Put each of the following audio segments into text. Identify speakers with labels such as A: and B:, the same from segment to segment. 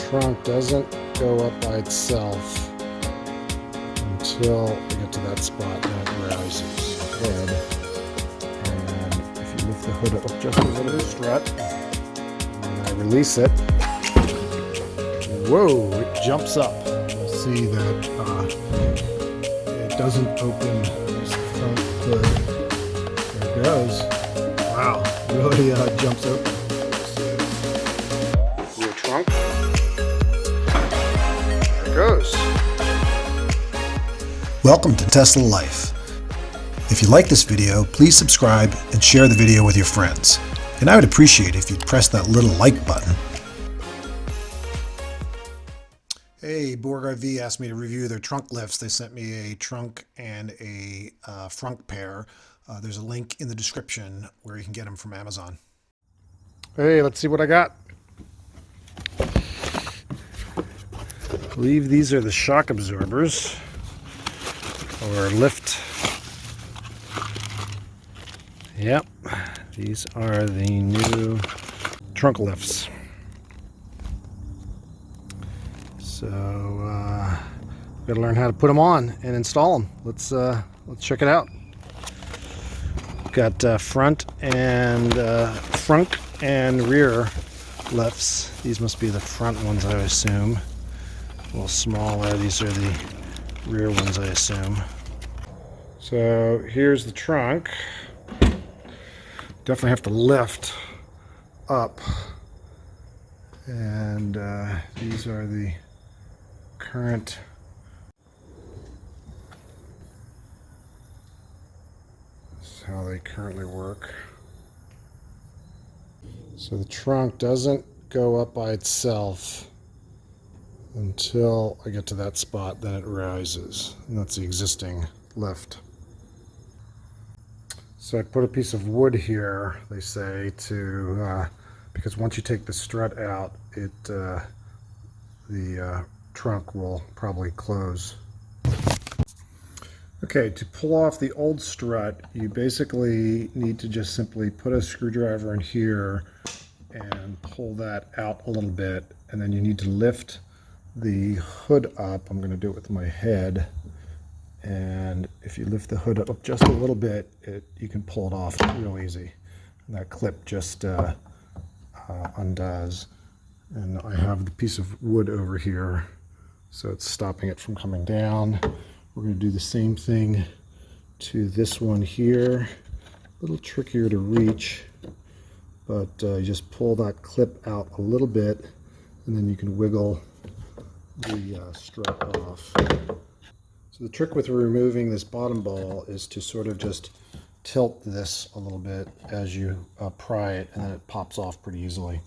A: trunk doesn't go up by itself until I get to that spot, and it rises head. And if you lift the hood up just a little bit, strut, and I release it, whoa, it jumps up. You'll see that it doesn't open this front hood. There it goes. Wow, really jumps open. Your trunk. There it goes.
B: Welcome to Tesla Life. If you like this video, please subscribe and share the video with your friends. And I would appreciate it if you'd press that little like button. Hey, BougeRV asked me to review their trunk lifts. They sent me a trunk and a Frunk pair. There's a link in the description where you can get them from Amazon.
A: Hey, let's see what I got. I believe these are the shock absorbers, or lift. Yep, these are the new trunk lifts. So gotta learn how to put them on and install them. Let's check it out. Got front and front and rear lifts. These must be the front ones, I assume. A little smaller. These are the rear ones, I assume. So here's the trunk. Definitely have to lift up. And these are the current how they currently work. So the trunk doesn't go up by itself until I get to that spot, then it rises, and that's the existing lift. So I put a piece of wood here, they say, to because once you take the strut out, the trunk will probably close. Okay, to pull off the old strut, you basically need to just simply put a screwdriver in here and pull that out a little bit, and then you need to lift the hood up. I'm going to do it with my head, and if you lift the hood up just a little bit, you can pull it off real easy. And that clip just undoes. And I have the piece of wood over here, so it's stopping it from coming down. We're going to do the same thing to this one here. A little trickier to reach, but you just pull that clip out a little bit, and then you can wiggle the strut off. So the trick with removing this bottom ball is to sort of just tilt this a little bit as you pry it, and then it pops off pretty easily.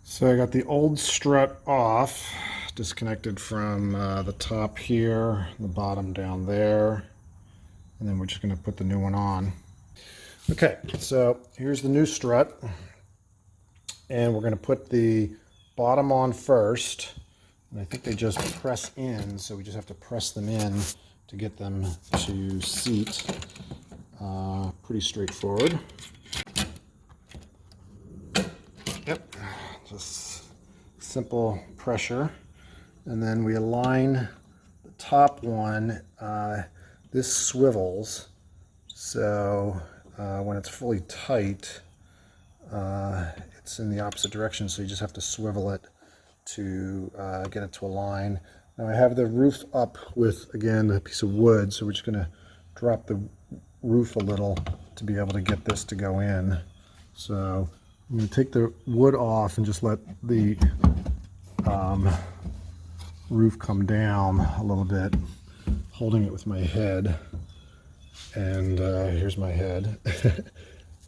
A: So I got the old strut off, disconnected from the top here, the bottom down there, and then we're just going to put the new one on. Okay, so here's the new strut, and we're going to put the bottom on first, and I think they just press in, so we just have to press them in to get them to seat. Pretty straightforward. Yep, just simple pressure. And then we align the top one. This swivels, so when it's fully tight, it's in the opposite direction, so you just have to swivel it to get it to align. Now I have the roof up with, again, a piece of wood, so we're just going to drop the roof a little to be able to get this to go in. So I'm going to take the wood off and just let the roof come down a little bit, holding it with my head. And here's my head.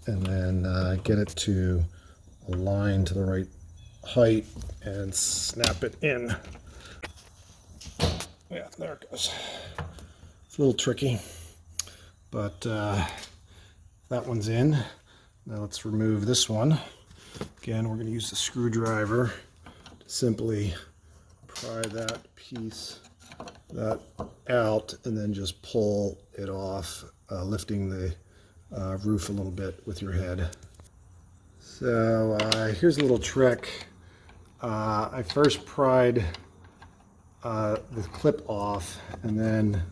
A: And then get it to align to the right height and snap it in. Yeah, there it goes. It's a little tricky, but that one's in. Now let's remove this one. Again, we're going to use the screwdriver to simply pry that piece out and then just pull it off, lifting the roof a little bit with your head. So here's a little trick. I first pried the clip off, and then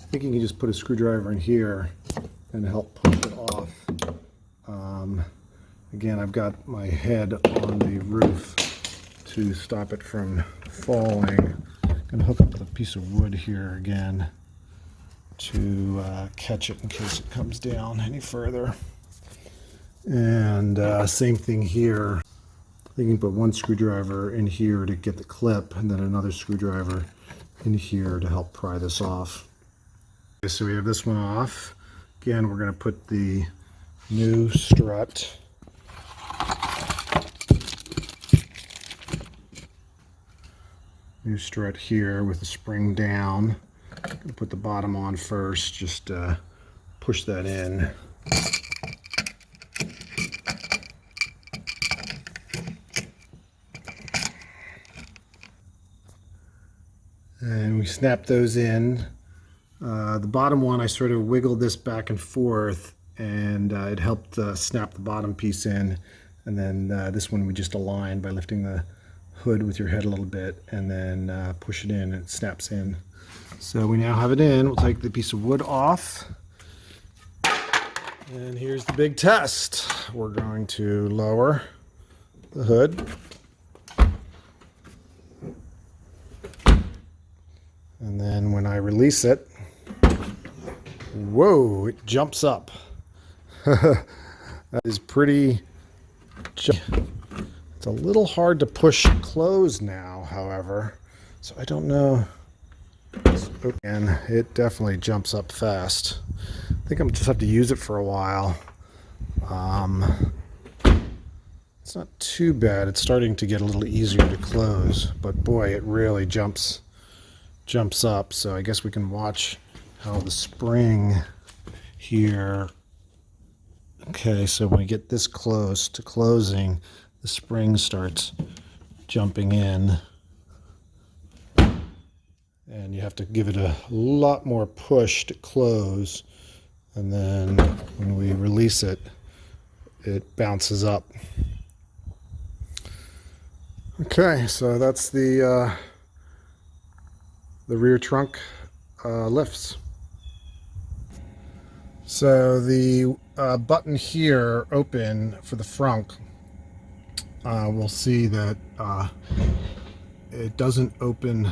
A: I think you can just put a screwdriver in here and help push it off. Again, I've got my head on the roof to stop it from falling. I'm going to hook up a piece of wood here again to catch it in case it comes down any further. And same thing here. You can put one screwdriver in here to get the clip, and then another screwdriver in here to help pry this off. Okay, so we have this one off. Again, we're going to put the new strut here with the spring down. I'm going to put the bottom on first, just push that in. And we snap those in. The bottom one, I sort of wiggled this back and forth, and it helped snap the bottom piece in. And then this one we just aligned by lifting the hood with your head a little bit, and then push it in and it snaps in. So we now have it in. We'll take the piece of wood off. And here's the big test. We're going to lower the hood. And then when I release it, whoa, it jumps up. That is pretty. It's a little hard to push closed now, however, so I don't know. And it definitely jumps up fast. I think I'm just have to use it for a while. It's not too bad. It's starting to get a little easier to close, but boy, it really jumps up. So I guess we can watch how the spring here. Okay, so when we get this close to closing, the spring starts jumping in, and you have to give it a lot more push to close, and then when we release it, it bounces up. Okay, so that's the rear trunk lifts. So the button here, open, for the frunk, we'll see that it doesn't open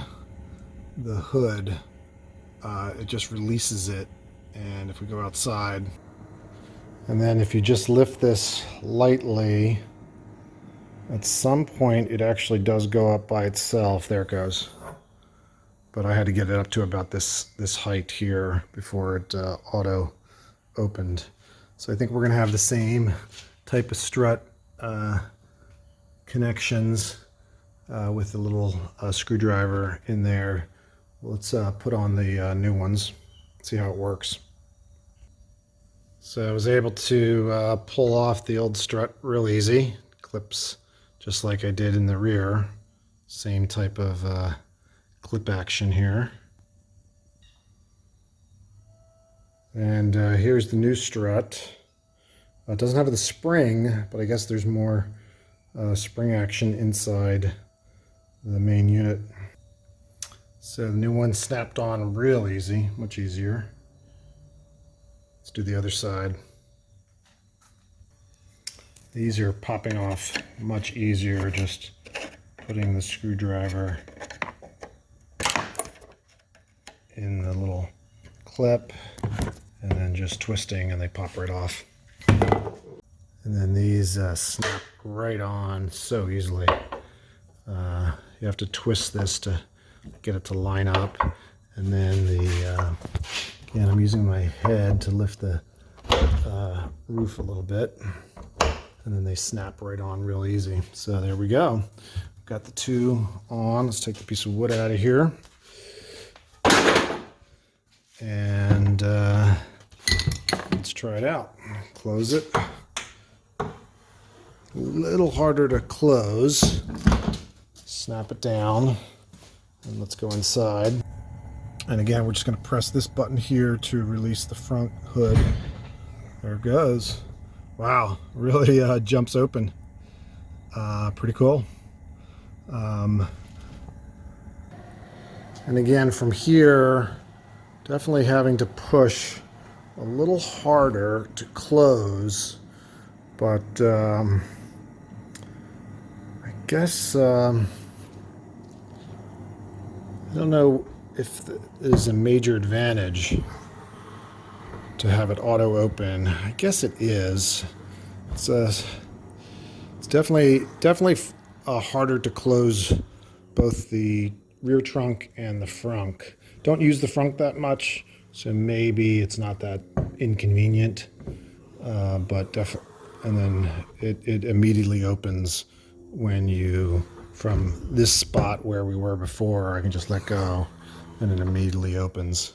A: the hood, it just releases it. And if we go outside, and then if you just lift this lightly, at some point it actually does go up by itself. There it goes. But I had to get it up to about this height here before it auto opened. So I think we're going to have the same type of strut connections with a little screwdriver in there. Let's put on the new ones, see how it works. So I was able to pull off the old strut real easy. Clips just like I did in the rear. Same type of clip action here. And here's the new strut. It doesn't have the spring, but I guess there's more spring action inside the main unit. So the new one snapped on real easy, much easier. Let's do the other side. These are popping off much easier, just putting the screwdriver in the little clip and then just twisting and they pop right off. And then these snap right on so easily. You have to twist this to get it to line up, and then again, I'm using my head to lift the roof a little bit, and then they snap right on real easy. So there we go. Got the two on. Let's take the piece of wood out of here. And let's try it out. Close it. A little harder to close. Snap it down. And let's go inside. And again, we're just going to press this button here to release the front hood. There it goes. Wow, really jumps open. Pretty cool. And again, from here, definitely having to push a little harder to close, but I guess I don't know if there's a major advantage to have it auto open. I guess it is. It's definitely harder to close both the rear trunk and the frunk. Don't use the frunk that much, so maybe it's not that inconvenient. But and then it immediately opens when you, from this spot where we were before, I can just let go and it immediately opens.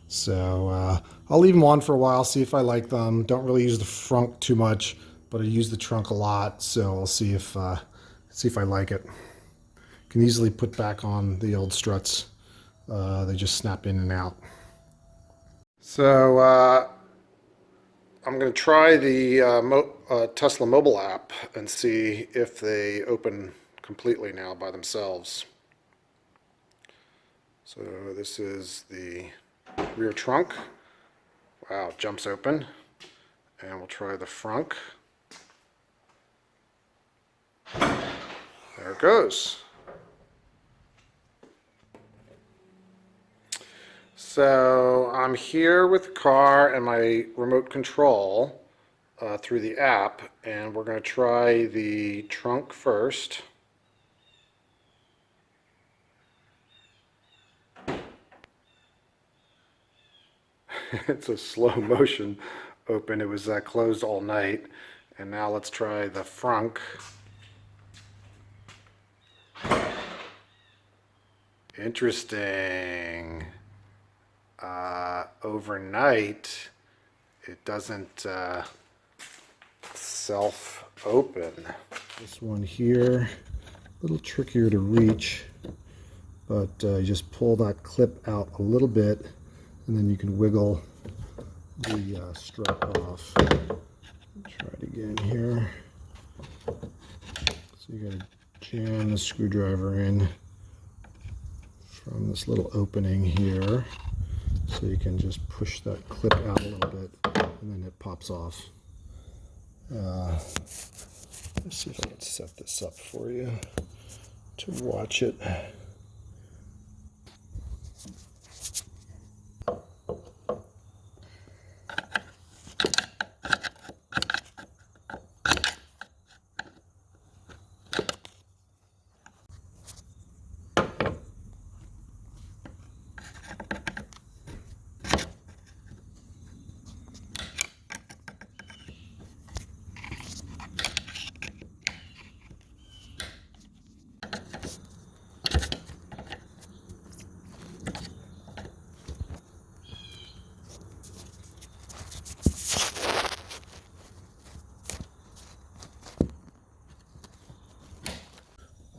A: So I'll leave them on for a while, see if I like them. Don't really use the frunk too much, but I use the trunk a lot, so I'll see if I like it. Can easily put back on the old struts. They just snap in and out. So I'm going to try the Tesla mobile app and see if they open completely now by themselves. So this is the rear trunk. Wow, it jumps open. And we'll try the frunk. There it goes. So I'm here with the car and my remote control through the app, and we're going to try the trunk first. It's a slow motion open. It was closed all night. And now let's try the frunk. Interesting. Overnight, it doesn't self-open. This one here, a little trickier to reach, but you just pull that clip out a little bit, and then you can wiggle the strut off. Try it again here. So you gotta jam the screwdriver in from this little opening here. So you can just push that clip out a little bit, and then it pops off. Let's see if I can set this up for you to watch it.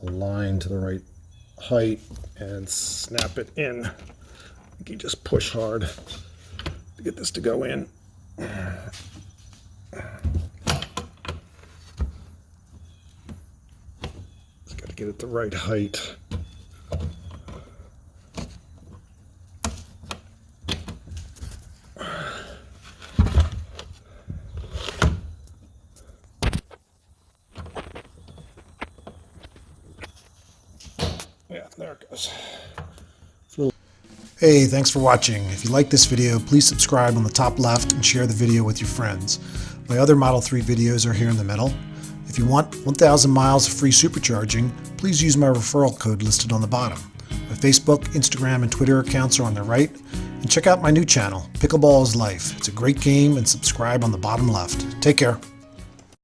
A: Line to the right height and snap it in. You just push hard to get this to go in. Just got to get it the right height. Yeah, there it goes.
B: Hey, thanks for watching. If you like this video, please subscribe on the top left and share the video with your friends. My other Model 3 videos are here in the middle. If you want 1,000 miles of free supercharging, please use my referral code listed on the bottom. My Facebook, Instagram, and Twitter accounts are on the right. And check out my new channel, Pickleball is Life. It's a great game, and subscribe on the bottom left. Take care.